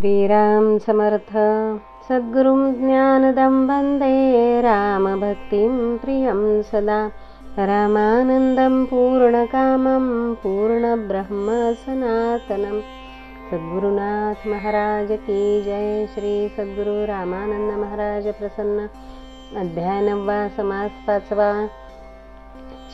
श्रीराम समर्थ सद्गुरुं ज्ञानदं वन्दे रामभक्तिं प्रियं सदा रामानन्दं पूर्णकामं पूर्णब्रह्म सनातनं। सद्गुरुनाथ महाराज की जय। श्री सद्गुरु रामानंद महाराज प्रसन्न। अध्याय 9 समास 5.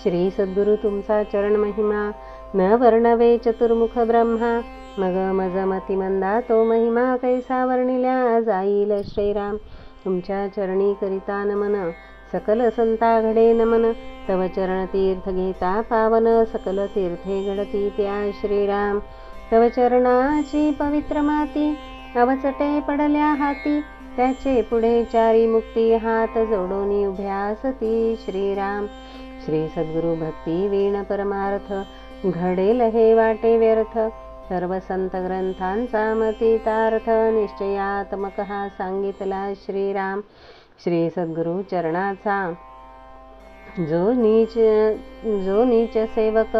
श्री सद्गुरु तुमचा चरण महिमा न वर्णवे चतुर्मुख ब्रह्मा मग मज मती मंदा तो महिमा कैसा वर्णिल्या जाईल। श्रीराम तुमच्या चरणी करिता नमन सकल संता घडे नमन तव चरण तीर्थ घेता पावन सकल तीर्थे घडती त्या। श्रीराम तव चरणाची पवित्र माती अवचटे पडल्या हाती त्याचे पुढे चारी मुक्ती हात जोडोनी उभ्यासती। श्रीराम श्री सद्गुरु भक्ती वीण परमार्थ घडेल हे वाटे व्यर्थ सर्व संत ग्रंथांचा मतीतार्थ निश्चयात्मक हा सांगितला। श्रीराम श्री सद्गुरु चरणाचा जो नीच सेवक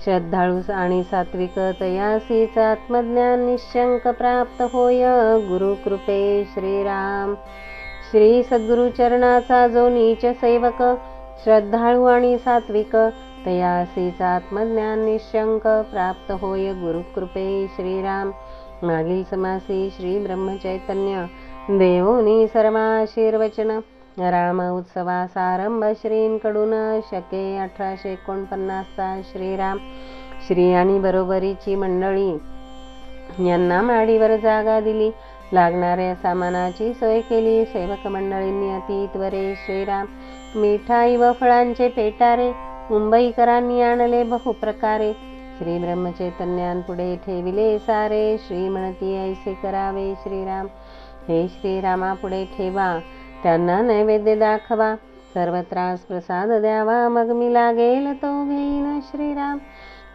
श्रद्धाळू आणि सात्विक तयासीच आत्मज्ञान निशंक प्राप्त होय गुरु कृपे। श्रीराम श्री सद्गुरु चरणाचा जो नीच सेवक श्रद्धाळू आणि सात्विक तयासीच आत्मज्ञान निशंक प्राप्त होय गुरु कृपे। श्रीराम मागील समासी श्री ब्रह्मचैतन्य देवोनी सर्वाशीर्वचन राम उत्सवासारंभ श्रींकडून शके 1849. श्रीराम श्री आणि बरोबरीची मंडळी यांना माडीवर जागा दिली लागणाऱ्या सामानाची सोय केली सेवक मंडळींनी अति त्वरे। श्रीराम मिठाई व फळांचे पेटारे मुंबईकरांनी आणले बहुप्रकारे श्री ब्रह्मचैतन्यांपुढे ठेविले सारे श्री म्हणती ऐसे करावे। श्रीराम हे श्रीरामा पुढे ठेवा त्यांना नैवेद्य दाखवा सर्वत्रास प्रसाद द्यावा मग मी लागेल तो घेईन। श्रीराम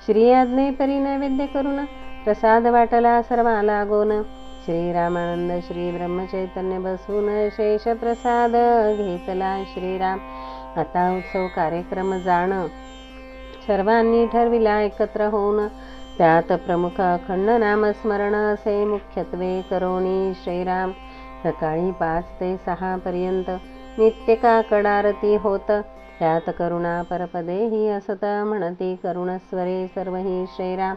श्री आज्ञेपरी नैवेद्य करून प्रसाद वाटला सर्वा लागोन श्रीरामानंद श्री ब्रह्मचैतन्य बसून शेष प्रसाद घेतला। श्रीराम आता उत्सव कार्यक्रम जाण सर्वांनी ठरविला एकत्र होऊन त्यात प्रमुख अखंड नामस्मरण असे मुख्यत्वे करोनी। श्रीराम सकाळी 5 ते 6 पर्यंत नित्य काकड आरती होत त्यात करुणा परपदे ही असत म्हणती करुणस्वरे सर्वही। श्रीराम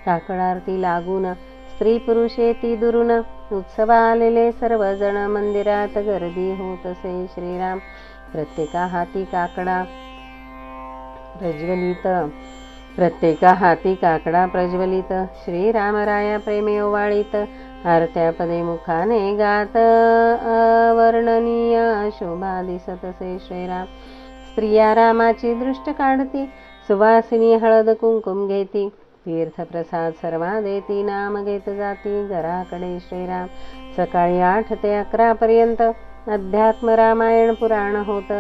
काकड आरती लागून स्त्री पुरुषे ती दुरून उत्सवा आलेले सर्वजण मंदिरात गर्दी होत असे। श्रीराम प्रत्येका हाती काकडा प्रज्वलित श्रीरामराया प्रेमे ओवाळीत आरत्यापदे मुखाने गात अवर्णनीय शोभा दिसत असे। श्रीराम स्त्रिया रामाची दृष्ट काढती सुवासिनी हळद कुंकुम घेती तीर्थप्रसाद सर्वा देती नाम घेत जाती घराकडे। श्रीराम सकाळी 8 ते 11 पर्यंत अध्यात्म रामायण पुराण होत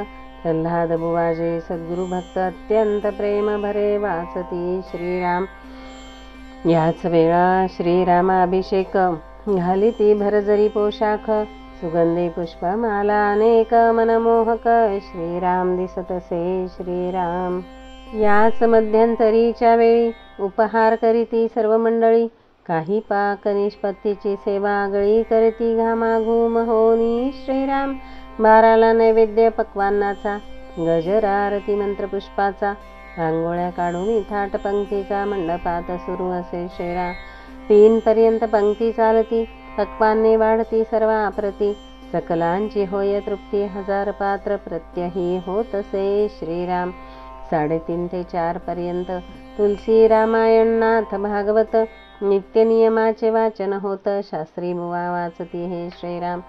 प्रल्हाद बुवाजे सद्गुरु भक्त अत्यंत प्रेम भरे वाचती। श्रीराम याच वेळा श्रीरामाभिषेक घालिती भरजरी पोशाख सुगंधी पुष्पमाला अनेक मनमोहक श्रीराम दिसत असे। श्रीराम याच मध्यंतरीच्या वेळी उपहार करीती सर्व मंडळी काही पाक निष्पत्तीची सेवा आगळी करती घामाघूम होनी। श्रीराम 12ला नैवेद्य पक्वान्नाचा गजर आरती मंत्रपुष्पाचा रांगोळ्या काढून थाट पंक्तीचा मंडपात सुरू असे। श्रीराम 3 पर्यंत पंक्ती चालती पक्वान्ने वाढती सर्व आप्रती सकलांची होय तृप्ती 1000 पात्र प्रत्यही होत असे। श्रीराम 3:30 ते 4 पर्यंत तुलसी रामायण नाथ भागवत नित्य नियमाचे वाचन होत शास्त्री बुवा वाचती हे। श्रीराम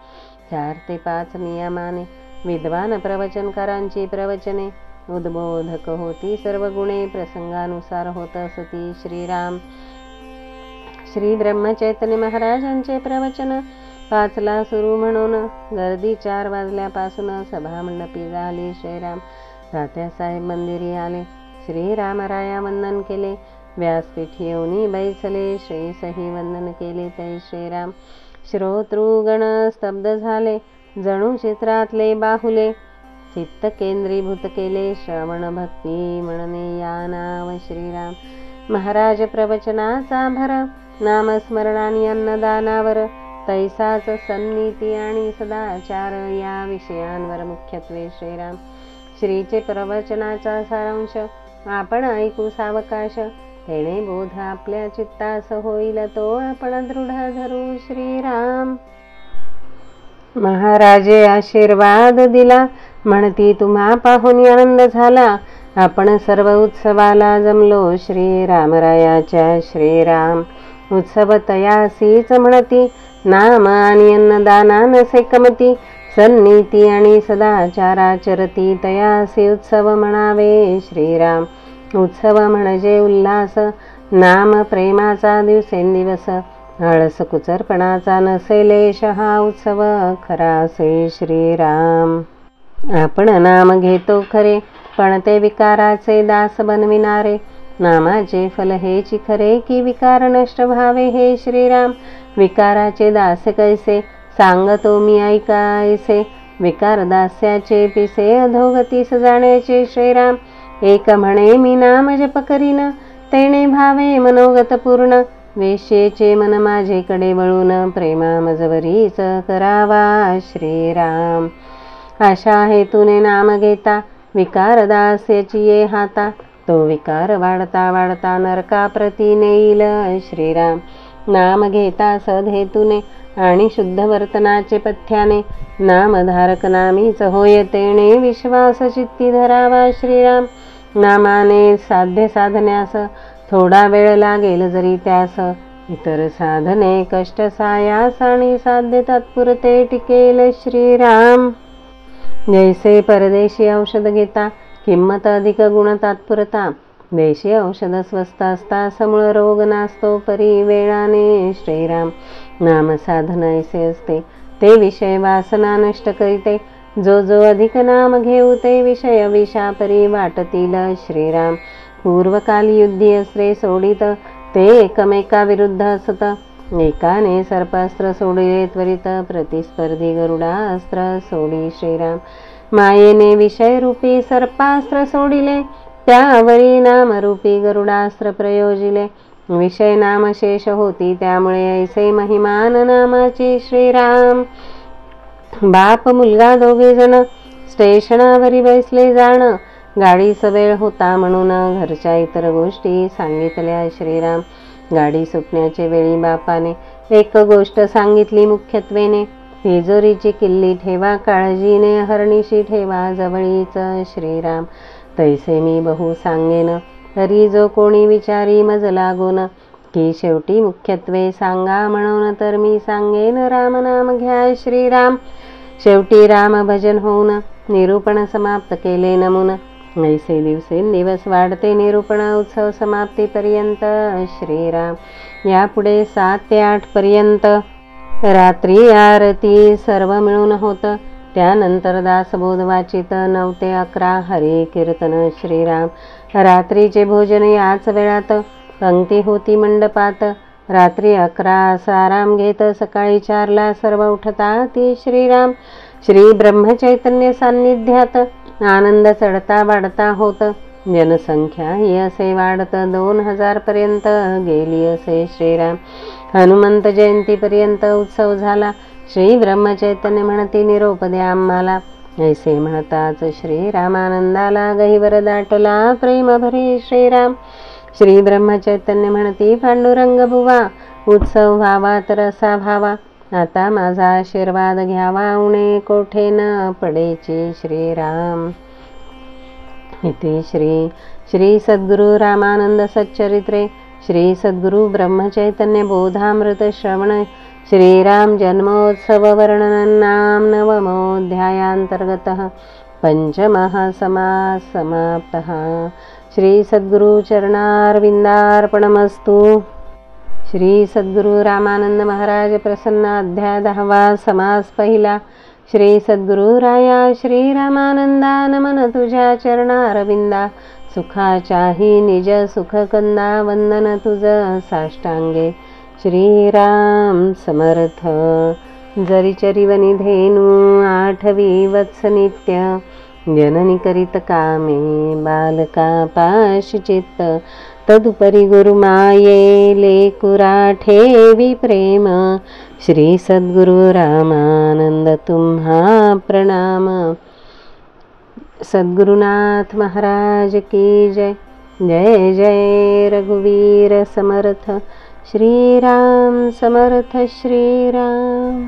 4 ते 5 नियमाने विद्वान प्रवचनकारांची प्रवचने उद्बोधक होती सर्व गुणे प्रसंगानुसार होत असती। श्रीराम श्री ब्रह्मचैतन्य महाराजांचे प्रवचन 5ला सुरू म्हणून गर्दी 4 वाजल्यापासून सभामंडपी झाली। श्रीराम तात्यासाहेब मंदिरी आले श्रीरामराया वंदन केले व्यासपीठ येऊनी बैसले श्रेयसही वंदन केले तै। श्रीराम श्रोतृगण स्तब्ध झाले जणू चित्रातले बाहुले चित्त केंद्रीभूत केले श्रवण भक्ती म्हणणे या नाव। श्रीराम महाराज प्रवचनाचा भर नामस्मरणाने अन्नदानावर तैसाच सन्नीती आणि सदाचार या विषयांवर मुख्यत्वे श्रीराम. श्रीचे प्रवचनाचा सारांश आपण ऐकू सावकाश, तेणे बोध आपल्या चित्तास होईल तो आपण दृढ धरू श्रीराम. महाराजे आशीर्वाद दिला, म्हणती तुम्हा पाहून आनंद झाला. आपण सर्व उत्सवाला जमलो श्रीरामरायाच्या. श्रीराम उत्सव तयासीच म्हणती, नाम आणि अन्नदाना नसे कमती. सन्नीती आणि सदाचाराचरती तयासी उत्सव म्हणावे श्रीराम. उत्सव म्हणजे उल्हास, नाम प्रेमाचा दिवसेंदिवस. आळस कुचरपणाचा नसेलेश हा उत्सव खरा असे श्रीराम. आपण नाम घेतो खरे, पण ते विकाराचे दास बनविणारे. नामाचे फल हेची खरे की विकार नष्ट व्हावे हे श्रीराम. विकाराचे दास कैसे सांगतो मी ऐकायसे, विकार दास्याचे पिसे अधोगतीस जाण्याचे श्रीराम. एक म्हणे मी नाम जप करीन, तेणे भावे मनोगत पूर्ण. वेश्येचे मन माझेकडे वळून, प्रेमा मजवरीच करावा श्रीराम. अशा हेतूने नाम घेता विकार दास्याची ये हाता. तो विकार वाढता वाढता नरकाप्रती नेईल श्रीराम. नाम घेता सदहेतूने आणि शुद्ध वर्तनाचे पथ्याने. नामधारक नामीच होय, तेणे विश्वास चित्ती धरावा श्रीराम. नामाने साध्य साधण्यास थोडा वेळ लागेल जरी त्यास, इतर साधने कष्ट सायास आणि साध्य तात्पुरते टिकेल श्रीराम. जैसे परदेशी औषध घेता किंमत अधिक गुण तात्पुरता. देशी औषध स्वस्त असता समूळ रोग नासतो परी वेळाने श्रीराम. नाम साधन ऐसे असते ते विषय वासना नष्ट करीते. जो जो अधिक नाम घेऊ ते विषय विषापरी वाटतील श्रीराम. पूर्वकाली युद्धी अस्त्रे सोडित ते एकमेका विरुद्ध असत. एकाने सर्पास्त्र सोडिले त्वरित, प्रतिस्पर्धी गरुडास्त्र सोडी श्रीराम. मायेने विषय रूपी सर्पास्त्र सोडिले, त्यावरी नामरूपी गरुडास्त्र प्रयोजिले. विषय नामशेष होती त्यामुळे ऐसे महिमान नामाचे श्रीराम. बाप मुलगा दोघे जण स्टेशनावरी बैसले जाण. गाडीस वेळ होता म्हणून घरच्या इतर गोष्टी सांगितल्या श्रीराम. गाडी सुटण्याच्या वेळी बापाने एक गोष्ट सांगितली मुख्यत्वेने. तिजोरीची किल्ली ठेवा काळजीने, हरणीशी ठेवा जवळीच श्रीराम. तैसे मी बहु सांगेन, तरी जो कोणी विचारी मज लागून. की शेवटी मुख्यत्वे सांगा म्हणून तर मी सांगेन, राम नाम घ्या श्रीराम. शेवटी राम भजन होऊन निरूपण समाप्त केले नमून. ऐसे दिवसेंदिवस वाढते निरूपण उत्सव समाप्तीपर्यंत श्रीराम. यापुढे 7 ते 8 पर्यंत रात्री आरती सर्व मिळून होत. त्यानंतर दासबोध वाचित 9 ते 11 हरी कीर्तन श्रीराम. रात्रीचे भोजन याच वेळात. पंक्ती होती मंडपात. रात्री 11 असा आराम घेत सकाळी 4ला सर्व उठतात श्रीराम. श्री ब्रह्मचैतन्य सान्निध्यात आनंद चढता वाढता होत. जनसंख्या ही असे वाढत 2000 पर्यंत गेली असे श्रीराम. हनुमंत जयंतीपर्यंत उत्सव झाला. श्री ब्रह्मचैतन्य म्हणती निरोप द्या आम्हाला. ऐसे म्हणताच श्रीरामानंदाला गहिवर दाटला प्रेम भरे श्रीराम. श्री ब्रह्मचैतन्य म्हणती पांडुरंग बुवा, उत्सव व्हावा तर असा व्हावा. आता माझा आशीर्वाद घ्यावा, उणे कोठे न पडेची श्रीराम. इति श्री श्री सद्गुरु रामानंद सच्चरित्रे श्री सद्गुरु ब्रह्मचैतन्य बोधामृत श्रवण श्रीराम जन्मोत्सव वर्णनं नाम नवमोऽध्यायान्तर्गतः पंचमः समास समाप्तः. श्री सद्गुरु चरणारविंदार्पणमस्तु. श्री सद्गुरु रामानंद महाराज प्रसन्न. अध्याय 10वा समास पहिला. श्री सद्गुरु राया श्री रामानंदा, नमन तुझ्या चरणारविंदा. सुखाच्याही निज सुखकंदा, वंदन तुझ साष्टांगे श्रीराम समर्थ. जरी चरिवनी धेनू 8वी वत्स नित्य, जननी करीत कामे बालका पाशी चित्त. तदुपरी गुरुमाये लेकुरा ठेवी प्रेम, श्री सद्गुरु रामानंद तुम्हा प्रणाम। सद्गुरुनाथ महाराज की जय। जय जय रघुवीर समर्थ, श्री राम समर्थ श्री राम।